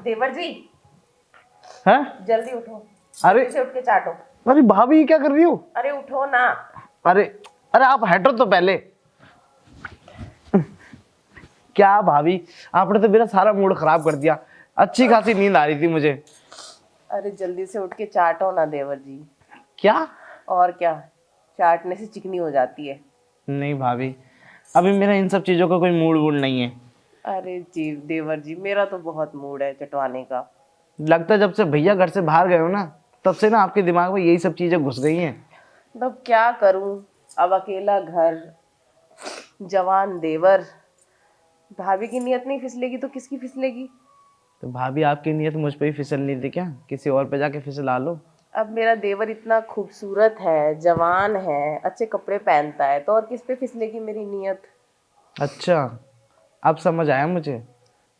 देवर जी है? जल्दी उठो, अरे जल्दी से उठ के चाटो। अरे भाभी ये क्या कर रही हो? अरे उठो ना। अरे अरे आप हटो तो पहले। क्या भाभी, आपने तो मेरा सारा मूड खराब कर दिया। अच्छी खासी नींद आ रही थी मुझे। अरे जल्दी से उठ के चाटो ना देवर जी। क्या? और क्या, चाटने से चिकनी हो जाती है। नहीं भाभी, अभी मेरा इन सब चीजों का कोई मूड वूड नहीं है। अरे जी देवर जी, मेरा तो बहुत मूड है चटवाने का। लगता है जब से भैया घर से बाहर गए हो ना, तब से ना आपके दिमाग में यही सब चीजें घुस गई हैं। अब क्या करूं, अब अकेला घर, जवान देवर, भाभी की नियत नहीं फिसलेगी तो किसकी फिसलेगी। तो भाभी आपकी नीयत मुझ पे ही फिसल नहीं थी क्या? किसी और पे जाके फिसला लो। अब मेरा देवर इतना खूबसूरत है, जवान है, अच्छे कपड़े पहनता है, तो और किस पे फिसलेगी मेरी नियत। अच्छा, अब समझ आया मुझे।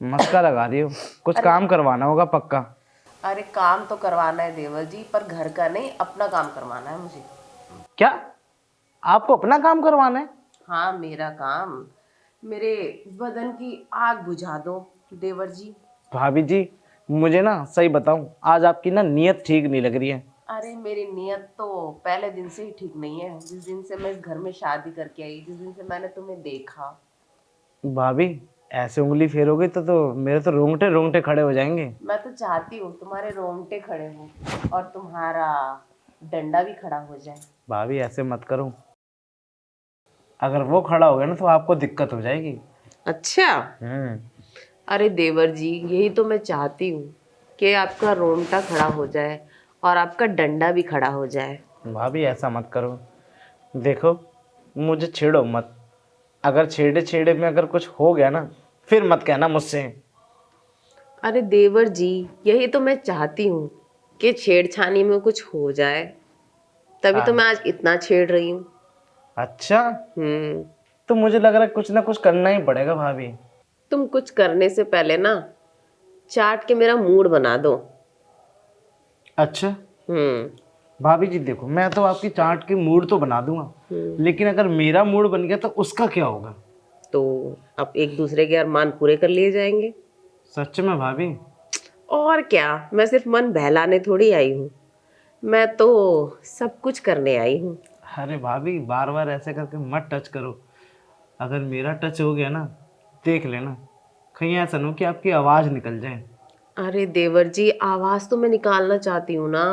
मस्का लगा रही हो, कुछ अरे काम करवाना होगा पक्का। अरे काम तो करवाना है देवर जी, पर घर का नहीं, अपना काम करवाना है मुझे। क्या? आपको अपना काम करवाना है? हाँ मेरा काम, मेरे बदन की आग बुझा दो देवर जी। भाभी जी, मुझे ना सही बताऊं, आज आपकी ना नीयत ठीक नहीं लग रही है। अरे मेरी नियत तो पहले दिन से ही ठीक नहीं है, जिस दिन से मैं इस घर में शादी करके आई, जिस दिन से मैंने तुम्हें देखा। भाभी, ऐसे उंगली फेरोगे तो मेरे तो रोंगटे रोंगटे खड़े हो जाएंगे। मैं तो चाहती हूँ तुम्हारे रोंगटे खड़े हो और तुम्हारा डंडा भी खड़ा हो जाए। भाभी ऐसे मत करो, अगर वो खड़ा हो गया ना तो आपको दिक्कत हो जाएगी। अच्छा। अरे देवर जी, यही तो मैं चाहती हूँ कि आपका रोंगटा खड़ा हो जाए और आपका डंडा भी खड़ा हो जाए। भाभी ऐसा मत करो। देखो, मुझे छेड़ो मत। अगर छेड़े छेड़े में अगर कुछ हो गया ना, फिर मत कहना मुझसे। अरे देवर जी, यही तो मैं चाहती हूँ कि छेड़छानी में कुछ हो जाए, तभी तो मैं हाँ। आज इतना छेड़ रही हूँ। अच्छा, हम्म। तो मुझे लग रहा है कुछ ना कुछ करना ही पड़ेगा भाभी। तुम कुछ करने से पहले ना चाट के मेरा मूड बना दो। अच्छा हम्म। भाभी जी, देखो मैं तो आपकी चाट की मूड तो बना दूंगा, लेकिन अगर मेरा मूड बन गया तो उसका क्या होगा? तो अब एक दूसरे के अरमान पूरे कर लिए जाएंगे। सच में भाभी? और क्या, मैं सिर्फ मन बहलाने थोड़ी आई हूँ, मैं तो सब कुछ करने आई हूँ। अरे भाभी, बार बार ऐसे करके मत टच करो। अगर मेरा टच हो गया ना, देख लेना, कहीं ऐसा ना हो कि आपकी आवाज़ निकल जाए। अरे देवर जी, आवाज़ तो मैं निकालना चाहती हूँ ना।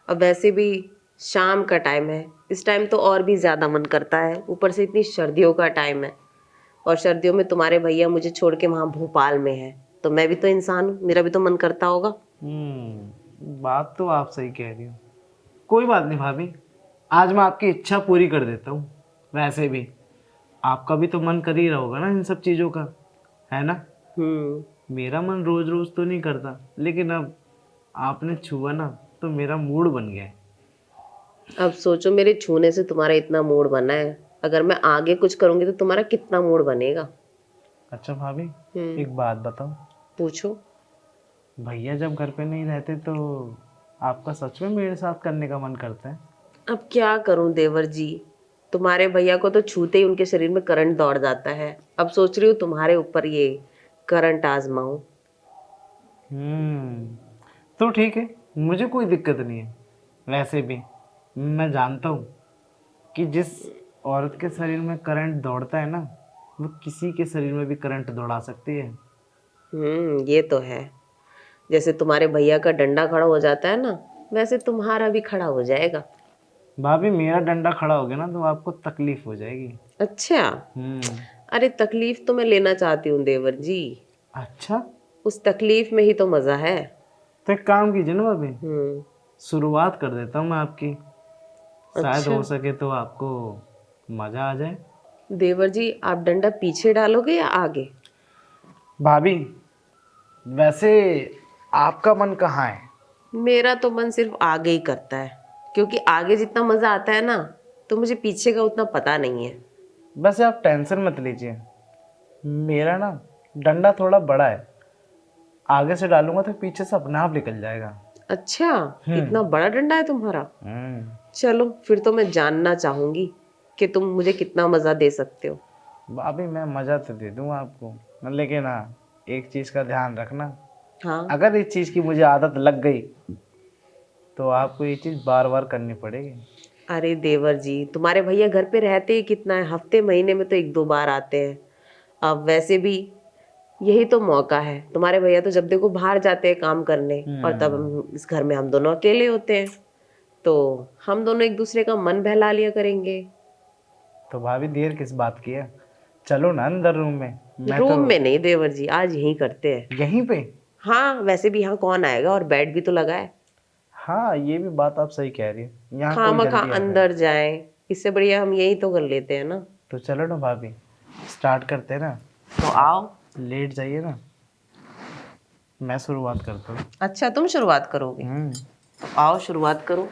अब वैसे भी शाम का टाइम है, इस टाइम तो और भी ज़्यादा मन करता है, ऊपर से इतनी सर्दियों का टाइम है, और सर्दियों में तुम्हारे भैया मुझे छोड़ के वहाँ भोपाल में है, तो मैं भी तो इंसान हूँ, मेरा भी तो मन करता होगा। बात तो आप सही कह रही हो। कोई बात नहीं भाभी, आज मैं आपकी इच्छा पूरी कर देता हूँ। वैसे भी आपका भी तो मन कर ही रहा होगा ना इन सब चीज़ों का, है ना? हम्म। मेरा मन रोज रोज तो नहीं करता, लेकिन अब आपने छुआ ना तो मेरा मूड बन गया है। अब सोचो, मेरे छूने से तुम्हारा इतना मूड बना है, अगर मैं आगे कुछ करूँगी तो तुम्हारा कितना मूड बनेगा। अच्छा भाभी, हम्म। एक बात बताओ, पूछो। भैया जब घर पे नहीं रहते तो आपका सच में मेरे साथ करने का मन करता है? अब क्या करूं देवर जी, तुम्हारे भैया को तो छूते ही उनके शरीर में करंट दौड़ जाता है, अब सोच रही हूँ तुम्हारे ऊपर ये करंट आजमाऊं। हम्म, तो ठीक है, मुझे कोई दिक्कत नहीं है। वैसे भी मैं जानता हूँ कि जिस औरत के शरीर में करंट दौड़ता है ना, वो किसी के शरीर में भी करंट दौड़ा सकती है। ये तो है, जैसे तुम्हारे भैया का डंडा खड़ा हो जाता है ना, वैसे तुम्हारा भी खड़ा हो जाएगा। भाभी, मेरा डंडा खड़ा हो गया ना तो आपको तकलीफ हो जाएगी। अच्छा। हम्म। अरे तकलीफ तो मैं लेना चाहती हूँ देवर जी, अच्छा, उस तकलीफ में ही तो मजा है। तो एक काम कीजिए ना भाभी, हम्म। शुरुआत कर देता हूँ मैं आपकी, शायद अच्छा हो सके तो आपको मज़ा आ जाए। देवर जी, आप डंडा पीछे डालोगे या आगे? भाभी, वैसे आपका मन कहाँ है? मेरा तो मन सिर्फ आगे ही करता है, क्योंकि आगे जितना मजा आता है ना, तो मुझे पीछे का उतना पता नहीं है। वैसे आप टेंशन मत लीजिए, मेरा ना डंडा थोड़ा बड़ा है, आगे से डालूंगा तो पीछे से अपने आप निकल जाएगा। अच्छा, हम्म। इतना बड़ा डंडा है तुम्हारा? हम्म। चलो फिर तो मैं जानना चाहूंगी कि तुम मुझे कितना मजा दे सकते हो। भाभी मैं मज़ा तो दे दूंगा आपको, लेकिन हाँ, एक चीज़ का ध्यान रखना, हाँ अगर इस चीज़ की मुझे आदत लग गई तो आपको ये चीज़ बार बार करनी पड़ेगी। अरे देवर जी, तुम्हारे भैया घर पे रहते ही कितना है, हफ्ते महीने में तो 1-2 बार आते हैं। अब वैसे भी यही तो मौका है, तुम्हारे भैया तो जब देखो बाहर जाते हैं काम करने, और तब इस घर में हम दोनों अकेले होते हैं, तो हम दोनों एक दूसरे का मन बहला लिया करेंगे। तो भाभी देर किस बात की है, चलो ना अंदर रूम में। मैं रूम तो में नहीं देवर जी, आज यहीं करते हैं। यहीं पे। हाँ वैसे भी यहाँ कौन आएगा, और बेड भी तो लगा है। हाँ ये भी बात आप सही कह रही है, यहाँ कोई खामखा जल्दी आ जाए। अंदर जाए, इससे बढ़िया हम यही तो कर लेते हैं ना। तो चलो ना भाभी, स्टार्ट करते हैं ना। तो आओ। लेट जाइए ना, मैं शुरुआत करता हूँ। अच्छा तुम शुरुआत करोगे, तो आओ शुरुआत करो।